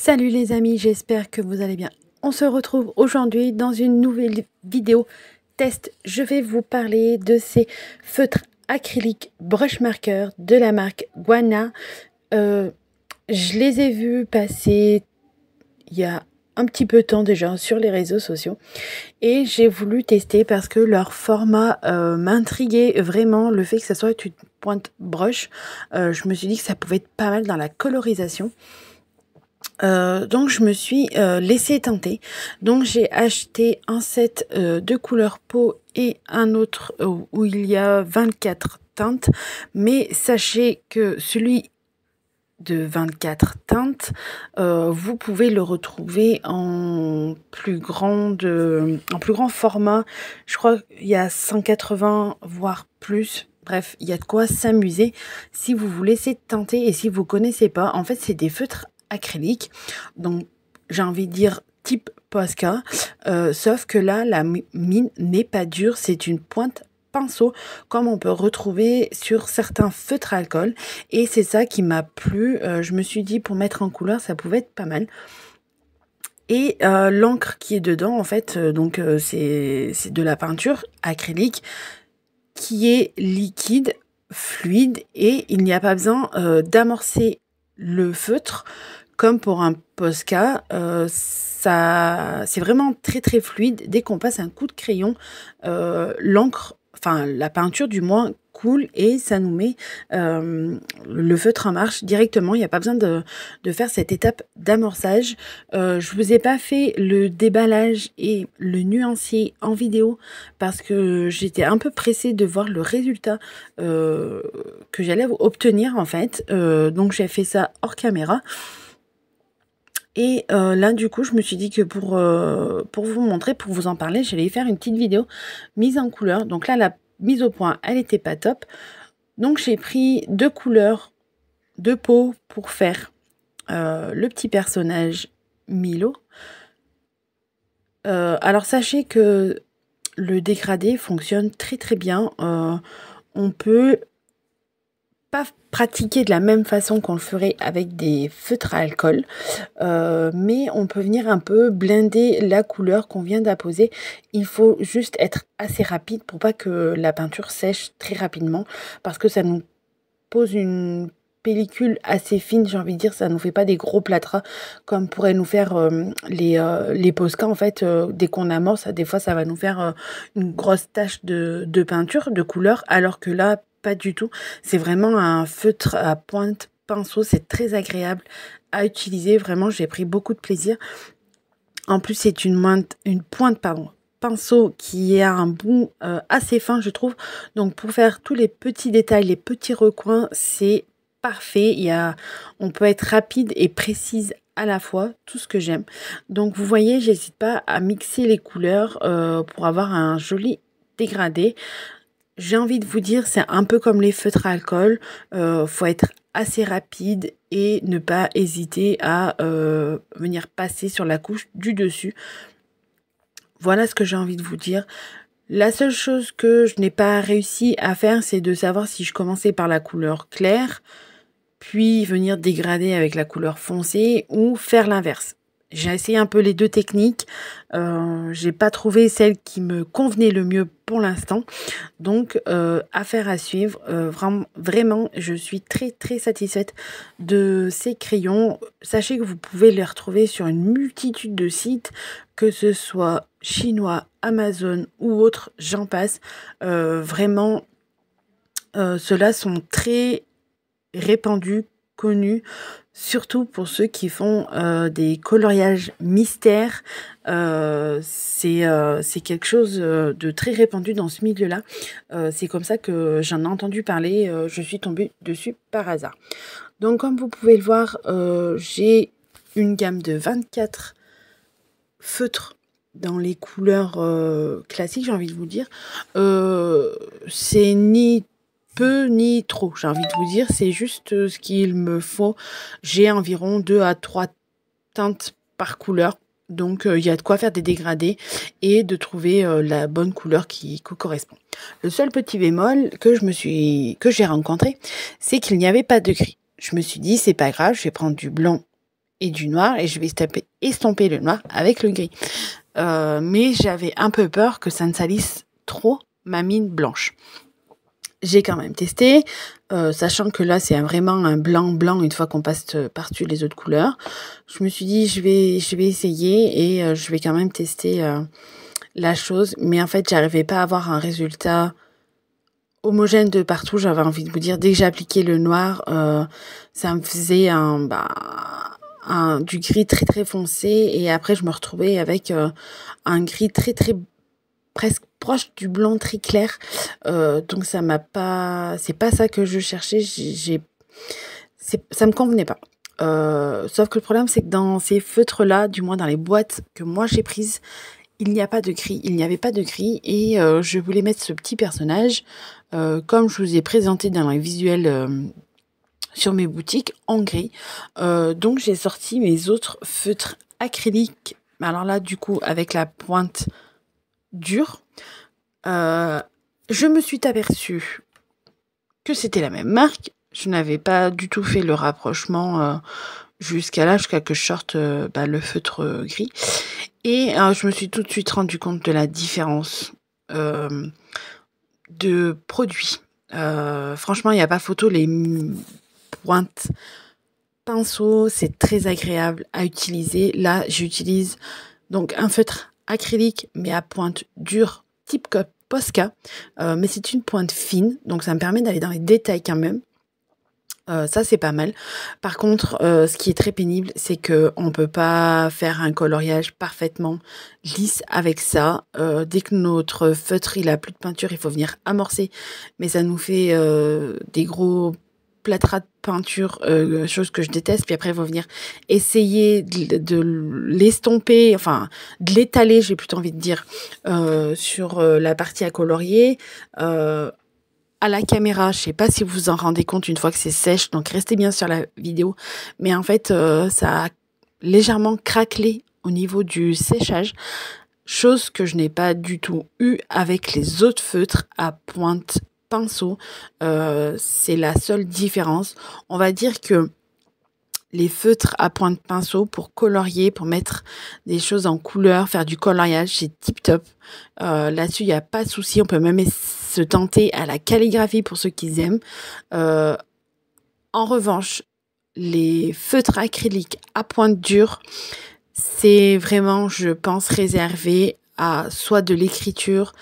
Salut les amis, j'espère que vous allez bien. On se retrouve aujourd'hui dans une nouvelle vidéo test. Je vais vous parler de ces feutres acryliques brush marker de la marque Guana. Je les ai vus passer il y a un petit peu de temps déjà sur les réseaux sociaux et j'ai voulu tester parce que leur format m'intriguait vraiment. Le fait que ça soit une pointe brush, je me suis dit que ça pouvait être pas mal dans la colorisation. Donc je me suis laissée tenter. Donc j'ai acheté un set de couleur peau et un autre où il y a 24 teintes. Mais sachez que celui de 24 teintes, vous pouvez le retrouver en plus grand format. Je crois qu'il y a 180 voire plus. Bref, il y a de quoi s'amuser si vous vous laissez tenter et si vous connaissez pas. En fait, c'est des feutres acryliques, donc j'ai envie de dire type Posca, sauf que là la mine n'est pas dure, c'est une pointe pinceau comme on peut retrouver sur certains feutres à alcool, et c'est ça qui m'a plu. Je me suis dit pour mettre en couleur ça pouvait être pas mal. Et l'encre qui est dedans en fait, c'est de la peinture acrylique qui est liquide, fluide, et il n'y a pas besoin d'amorcer le feutre comme pour un Posca. Ça, c'est vraiment très très fluide. Dès qu'on passe un coup de crayon, l'encre, enfin la peinture du moins, coule et ça nous met le feutre en marche directement. Il n'y a pas besoin de faire cette étape d'amorçage. Je vous ai pas fait le déballage et le nuancier en vidéo parce que j'étais un peu pressée de voir le résultat que j'allais obtenir en fait. Donc j'ai fait ça hors caméra. Et là, du coup, je me suis dit que pour vous montrer, pour vous en parler, j'allais faire une petite vidéo mise en couleur. Donc là, la mise au point, elle était pas top. Donc j'ai pris deux couleurs de peau pour faire le petit personnage Milo. Alors sachez que le dégradé fonctionne très très bien. On peut pas pratiquer de la même façon qu'on le ferait avec des feutres à alcool, mais on peut venir un peu blinder la couleur qu'on vient d'apposer. Il faut juste être assez rapide pour pas que la peinture sèche très rapidement, parce que ça nous pose une pellicule assez fine, j'ai envie de dire. Ça nous fait pas des gros plâtras comme pourraient nous faire les Posca en fait. Dès qu'on amorce, des fois ça va nous faire une grosse tache de peinture, de couleur, alors que là pas du tout. C'est vraiment un feutre à pointe pinceau, c'est très agréable à utiliser. Vraiment, j'ai pris beaucoup de plaisir. En plus, c'est une pointe pinceau qui a un bout assez fin, je trouve. Donc pour faire tous les petits détails, les petits recoins, c'est parfait. On peut être rapide et précise à la fois, tout ce que j'aime. Donc vous voyez, j'hésite pas à mixer les couleurs pour avoir un joli dégradé. J'ai envie de vous dire, c'est un peu comme les feutres à alcool. Faut être assez rapide et ne pas hésiter à venir passer sur la couche du dessus. Voilà ce que j'ai envie de vous dire. La seule chose que je n'ai pas réussi à faire, c'est de savoir si je commençais par la couleur claire, puis venir dégrader avec la couleur foncée, ou faire l'inverse. J'ai essayé un peu les deux techniques. J'ai pas trouvé celle qui me convenait le mieux pour l'instant. Donc, affaire à suivre. Vraiment, je suis très très satisfaite de ces crayons. Sachez que vous pouvez les retrouver sur une multitude de sites, que ce soit chinois, Amazon ou autres, j'en passe. Vraiment, ceux-là sont très répandus, connus, surtout pour ceux qui font des coloriages mystères. C'est quelque chose de très répandu dans ce milieu-là. C'est comme ça que j'en ai entendu parler. Je suis tombée dessus par hasard. Donc comme vous pouvez le voir, j'ai une gamme de 24 feutres dans les couleurs classiques, j'ai envie de vous dire. C'est ni peu ni trop, j'ai envie de vous dire, c'est juste ce qu'il me faut. J'ai environ 2 à 3 teintes par couleur, donc il y a de quoi faire des dégradés et de trouver la bonne couleur qui correspond. Le seul petit bémol que j'ai rencontré, c'est qu'il n'y avait pas de gris. Je me suis dit, c'est pas grave, je vais prendre du blanc et du noir et je vais estomper le noir avec le gris. Mais j'avais un peu peur que ça ne salisse trop ma mine blanche. J'ai quand même testé, sachant que là c'est vraiment un blanc une fois qu'on passe par-dessus les autres couleurs. Je me suis dit je vais essayer et je vais quand même tester la chose, mais en fait j'arrivais pas à avoir un résultat homogène de partout. J'avais envie de vous dire, dès que j'ai appliqué le noir, ça me faisait du gris très très foncé et après je me retrouvais avec un gris très très presque proche du blanc très clair. Donc ça m'a pas, c'est pas ça que je cherchais. Ça me convenait pas. Sauf que le problème c'est que dans ces feutres là, du moins dans les boîtes que moi j'ai prises, il n'y a pas de gris, il n'y avait pas de gris et je voulais mettre ce petit personnage comme je vous ai présenté dans les visuels sur mes boutiques en gris. Donc j'ai sorti mes autres feutres acryliques. Alors là du coup avec la pointe dure. Je me suis aperçue que c'était la même marque. Je n'avais pas du tout fait le rapprochement jusqu'à que je sorte le feutre gris. Et je me suis tout de suite rendu compte de la différence de produits. Franchement, il n'y a pas photo. Les pointes pinceau, c'est très agréable à utiliser. Là, j'utilise donc un feutre acrylique, mais à pointe dure, type Posca. Mais c'est une pointe fine, donc ça me permet d'aller dans les détails quand même. Ça c'est pas mal. Par contre, ce qui est très pénible, c'est que on peut pas faire un coloriage parfaitement lisse avec ça. Dès que notre feutre il a plus de peinture, il faut venir amorcer, mais ça nous fait des gros plâtras de peinture, chose que je déteste. Puis après, il faut venir essayer de l'estomper, enfin de l'étaler, j'ai plutôt envie de dire, sur la partie à colorier. À la caméra, je sais pas si vous vous en rendez compte une fois que c'est sèche, donc restez bien sur la vidéo. Mais en fait, ça a légèrement craquelé au niveau du séchage, chose que je n'ai pas du tout eu avec les autres feutres à pointe pinceau. C'est la seule différence. On va dire que les feutres à pointe pinceau pour colorier, pour mettre des choses en couleur, faire du coloriage, c'est tip top. Là-dessus, il n'y a pas de souci. On peut même se tenter à la calligraphie pour ceux qui aiment. En revanche, les feutres acryliques à pointe dure, c'est vraiment, je pense, réservé à soit de l'écriture,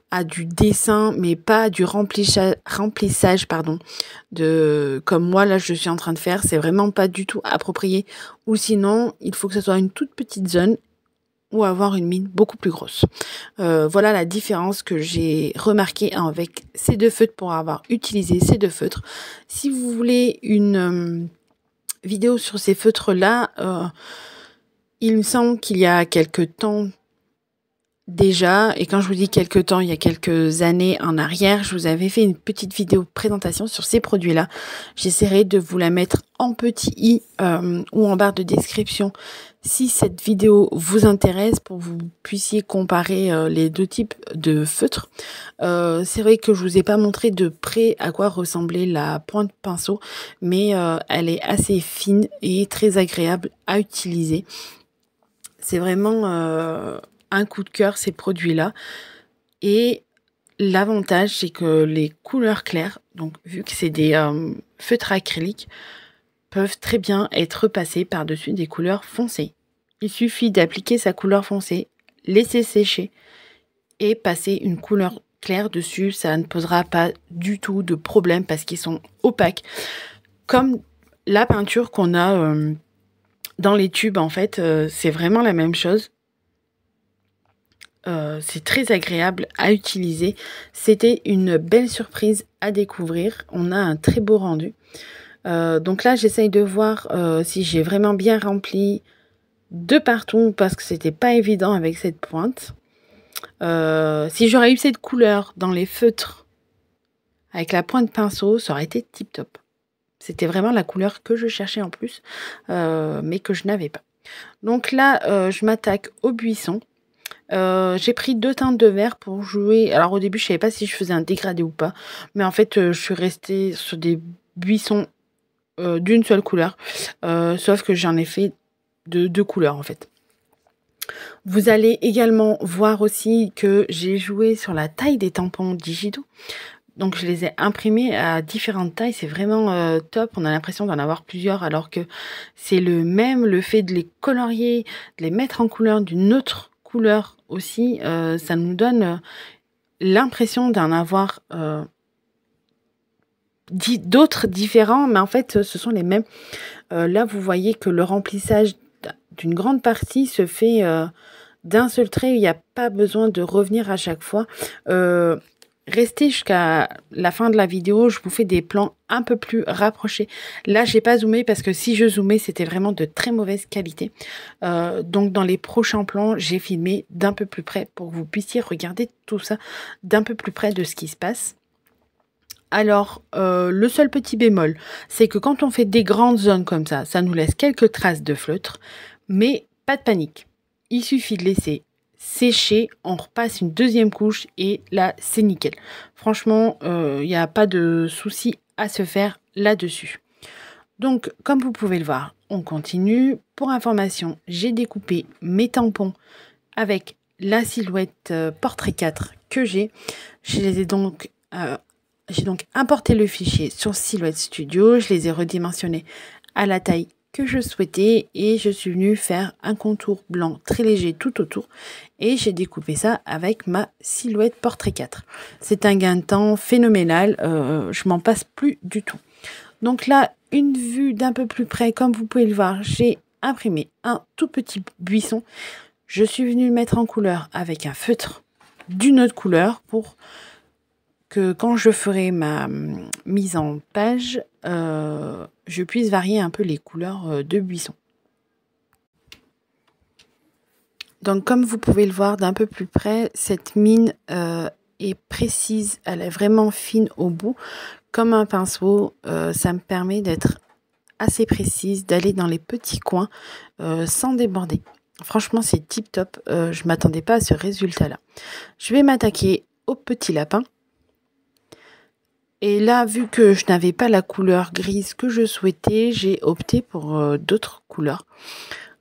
à du dessin, mais pas du remplissage, comme moi là je suis en train de faire. C'est vraiment pas du tout approprié. Ou sinon, il faut que ce soit une toute petite zone ou avoir une mine beaucoup plus grosse. Voilà la différence que j'ai remarquée avec ces deux feutres pour avoir utilisé ces deux feutres. Si vous voulez une vidéo sur ces feutres là, il me semble qu'il y a quelques temps déjà, et quand je vous dis quelques temps, il y a quelques années en arrière, je vous avais fait une petite vidéo présentation sur ces produits-là. J'essaierai de vous la mettre en petit i ou en barre de description si cette vidéo vous intéresse pour que vous puissiez comparer les deux types de feutres. C'est vrai que je vous ai pas montré de près à quoi ressemblait la pointe pinceau, mais elle est assez fine et très agréable à utiliser. C'est vraiment un coup de cœur ces produits-là. Et l'avantage, c'est que les couleurs claires, donc vu que c'est des feutres acryliques, peuvent très bien être passées par-dessus des couleurs foncées. Il suffit d'appliquer sa couleur foncée, laisser sécher et passer une couleur claire dessus. Ça ne posera pas du tout de problème parce qu'ils sont opaques. Comme la peinture qu'on a dans les tubes, en fait, c'est vraiment la même chose. C'est très agréable à utiliser. C'était une belle surprise à découvrir. On a un très beau rendu. Donc là, j'essaye de voir si j'ai vraiment bien rempli de partout parce que c'était pas évident avec cette pointe. Si j'aurais eu cette couleur dans les feutres avec la pointe pinceau, ça aurait été tip top. C'était vraiment la couleur que je cherchais en plus, mais que je n'avais pas. Donc là, je m'attaque au buisson. J'ai pris 2 teintes de vert pour jouer. Alors au début, je savais pas si je faisais un dégradé ou pas. Mais en fait, je suis restée sur des buissons d'une seule couleur. Sauf que j'en ai fait deux couleurs en fait. Vous allez également voir aussi que j'ai joué sur la taille des tampons digitaux. Donc je les ai imprimés à différentes tailles, c'est vraiment top. On a l'impression d'en avoir plusieurs alors que c'est le fait de les colorier, de les mettre en couleur d'une autre couleur aussi, ça nous donne l'impression d'en avoir d'autres différents, mais en fait ce sont les mêmes. Là vous voyez que le remplissage d'une grande partie se fait d'un seul trait, il n'y a pas besoin de revenir à chaque fois. Restez jusqu'à la fin de la vidéo, je vous fais des plans un peu plus rapprochés. Là, j'ai pas zoomé parce que si je zoomais, c'était vraiment de très mauvaise qualité. Donc, dans les prochains plans, j'ai filmé d'un peu plus près pour que vous puissiez regarder tout ça d'un peu plus près de ce qui se passe. Alors, le seul petit bémol, c'est que quand on fait des grandes zones comme ça nous laisse quelques traces de feutre, mais pas de panique. Il suffit de laisser sécher, on repasse une deuxième couche et là c'est nickel. Franchement, il n'y a pas de souci à se faire là-dessus. Donc comme vous pouvez le voir, on continue. Pour information, j'ai découpé mes tampons avec la silhouette portrait 4 que j'ai. J'ai donc importé le fichier sur Silhouette Studio, je les ai redimensionnés à la taille que je souhaitais et je suis venue faire un contour blanc très léger tout autour et j'ai découpé ça avec ma silhouette portrait 4. C'est un gain de temps phénoménal, je m'en passe plus du tout. Donc là, une vue d'un peu plus près, comme vous pouvez le voir, j'ai imprimé un tout petit buisson. Je suis venue le mettre en couleur avec un feutre d'une autre couleur pour que quand je ferai ma mise en page, je puisse varier un peu les couleurs de buisson. Donc comme vous pouvez le voir d'un peu plus près, cette mine est précise, elle est vraiment fine au bout, comme un pinceau. Ça me permet d'être assez précise, d'aller dans les petits coins sans déborder. Franchement, c'est tip top, je ne m'attendais pas à ce résultat-là. Je vais m'attaquer au petit lapin. Et là, vu que je n'avais pas la couleur grise que je souhaitais, j'ai opté pour d'autres couleurs.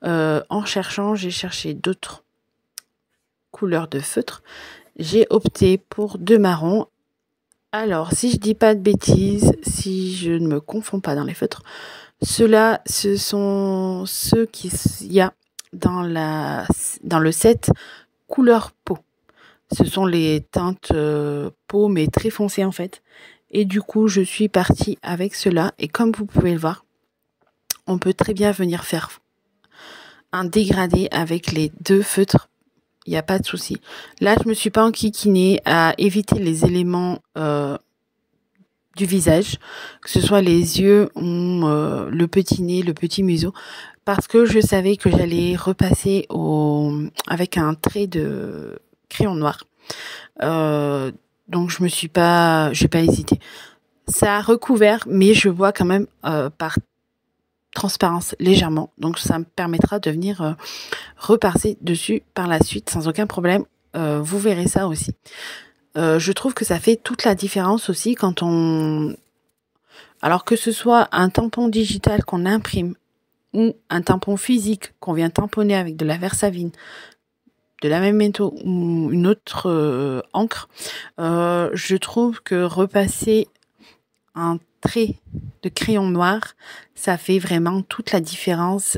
En cherchant, j'ai cherché d'autres couleurs de feutre. J'ai opté pour 2 marrons. Alors, si je dis pas de bêtises, si je ne me confonds pas dans les feutres, ceux-là, ce sont ceux qu'il y a dans le set couleur peau. Ce sont les teintes peau, mais très foncées en fait. Et du coup, je suis partie avec cela. Et comme vous pouvez le voir, on peut très bien venir faire un dégradé avec les 2 feutres. Il n'y a pas de souci. Là, je me suis pas enquiquinée à éviter les éléments du visage, que ce soit les yeux, le petit nez, le petit museau, parce que je savais que j'allais repasser avec un trait de crayon noir. Donc j'ai pas hésité. Ça a recouvert, mais je vois quand même par transparence légèrement. Donc ça me permettra de venir repasser dessus par la suite sans aucun problème. Vous verrez ça aussi. Je trouve que ça fait toute la différence aussi quand alors que ce soit un tampon digital qu'on imprime ou un tampon physique qu'on vient tamponner avec de la Versavine, de la même méthode ou une autre encre, je trouve que repasser un trait de crayon noir, ça fait vraiment toute la différence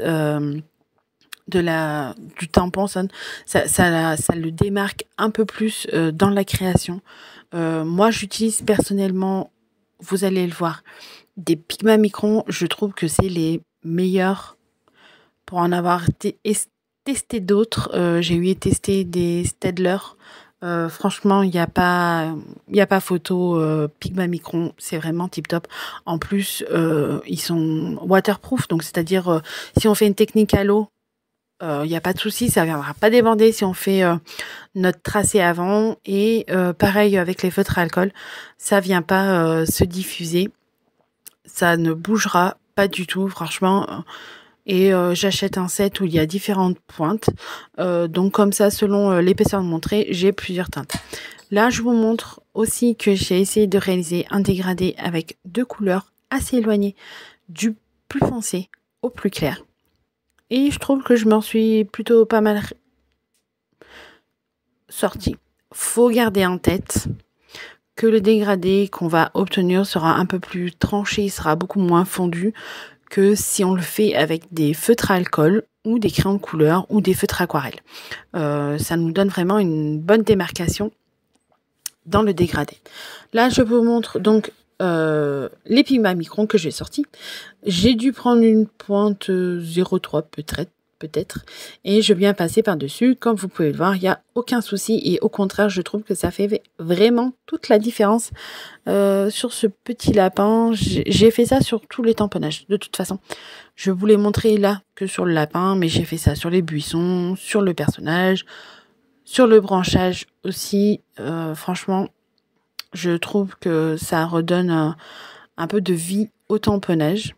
du tampon. Ça le démarque un peu plus dans la création. Moi, j'utilise personnellement, vous allez le voir, des Pigma Micron. Je trouve que c'est les meilleurs pour en avoir testé d'autres. J'ai eu testé des Staedtler. Franchement, il n'y a pas photo. Pigma Micron, c'est vraiment tip top. En plus, ils sont waterproof, donc c'est-à-dire si on fait une technique à l'eau, il n'y a pas de souci, ça ne viendra pas déborder si on fait notre tracé avant. Et pareil avec les feutres à alcool, ça ne vient pas se diffuser, ça ne bougera pas du tout, franchement. Et j'achète un set où il y a différentes pointes. Donc comme ça, selon l'épaisseur de mon trait, j'ai plusieurs teintes. Là, je vous montre aussi que j'ai essayé de réaliser un dégradé avec 2 couleurs assez éloignées, du plus foncé au plus clair. et je trouve que je m'en suis plutôt pas mal sortie. Faut garder en tête que le dégradé qu'on va obtenir sera un peu plus tranché, il sera beaucoup moins fondu que si on le fait avec des feutres à alcool ou des crayons de couleur ou des feutres aquarelles. Ça nous donne vraiment une bonne démarcation dans le dégradé. Là, je vous montre donc les pigments micron que j'ai sortis. J'ai dû prendre une pointe 0,3 peut-être, et je viens passer par-dessus. Comme vous pouvez le voir, il n'y a aucun souci, et au contraire, je trouve que ça fait vraiment toute la différence sur ce petit lapin. J'ai fait ça sur tous les tamponnages, de toute façon. Je vous l'ai montré là que sur le lapin, mais j'ai fait ça sur les buissons, sur le personnage, sur le branchage aussi. Franchement, je trouve que ça redonne un peu de vie au tamponnage.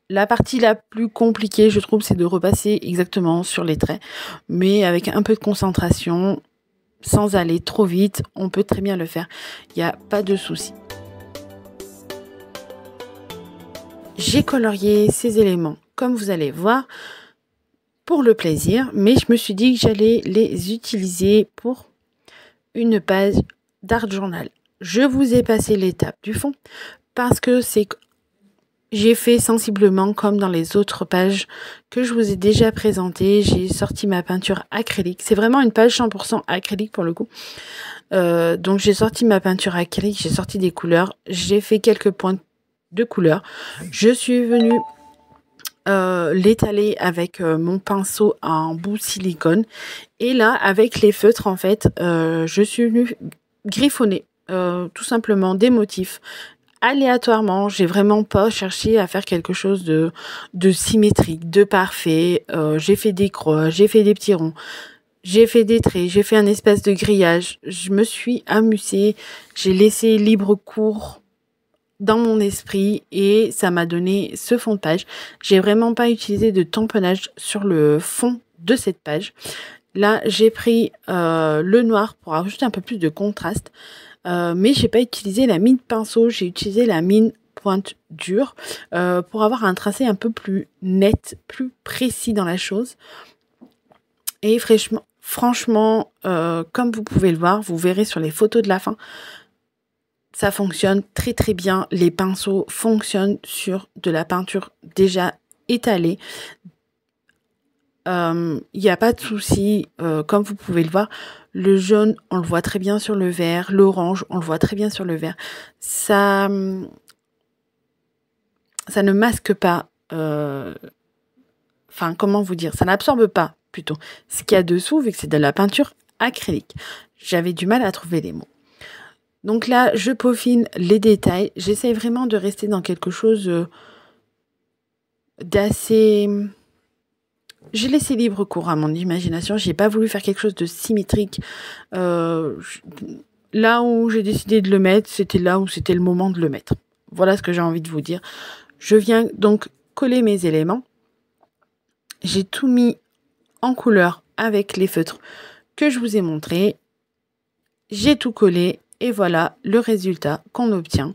La partie la plus compliquée, je trouve, c'est de repasser exactement sur les traits, mais avec un peu de concentration, sans aller trop vite, on peut très bien le faire. Il n'y a pas de souci. J'ai colorié ces éléments, comme vous allez voir, pour le plaisir, mais je me suis dit que j'allais les utiliser pour une page d'art journal. Je vous ai passé l'étape du fond parce que j'ai fait sensiblement comme dans les autres pages que je vous ai déjà présentées. J'ai sorti ma peinture acrylique. C'est vraiment une page 100% acrylique pour le coup. Donc j'ai sorti ma peinture acrylique, j'ai sorti des couleurs, j'ai fait quelques points de couleurs. Je suis venue l'étaler avec mon pinceau en bout silicone. Et là, avec les feutres, en fait, je suis venue griffonner tout simplement des motifs aléatoirement. J'ai vraiment pas cherché à faire quelque chose de symétrique, de parfait. J'ai fait des croix, j'ai fait des petits ronds, j'ai fait des traits, j'ai fait un espèce de grillage. Je me suis amusée, j'ai laissé libre cours dans mon esprit et ça m'a donné ce fond de page. J'ai vraiment pas utilisé de tamponnage sur le fond de cette page. Là, j'ai pris le noir pour ajouter un peu plus de contraste. Mais j'ai pas utilisé la mine pinceau, j'ai utilisé la mine pointe dure pour avoir un tracé un peu plus net, plus précis dans la chose. Et franchement, comme vous pouvez le voir, vous verrez sur les photos de la fin, ça fonctionne très très bien. Les pinceaux fonctionnent sur de la peinture déjà étalée. Il n'y a pas de souci, comme vous pouvez le voir. Le jaune, on le voit très bien sur le vert. L'orange, on le voit très bien sur le vert. Ça ne masque pas. Enfin, comment vous dire? Ça n'absorbe pas, plutôt. Ce qu'il y a dessous, vu que c'est de la peinture acrylique. J'avais du mal à trouver les mots. Donc là, je peaufine les détails. J'essaie vraiment de rester dans quelque chose d'assez... J'ai laissé libre cours à mon imagination. J'ai pas voulu faire quelque chose de symétrique. Là où j'ai décidé de le mettre, c'était là où c'était le moment de le mettre. Voilà ce que j'ai envie de vous dire. Je viens donc coller mes éléments. J'ai tout mis en couleur avec les feutres que je vous ai montrés. J'ai tout collé et voilà le résultat qu'on obtient.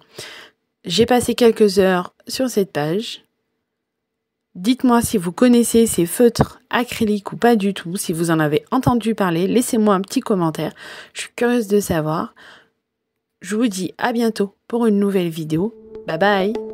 J'ai passé quelques heures sur cette page. Dites-moi si vous connaissez ces feutres acryliques ou pas du tout. Si vous en avez entendu parler, laissez-moi un petit commentaire. Je suis curieuse de savoir. Je vous dis à bientôt pour une nouvelle vidéo. Bye bye!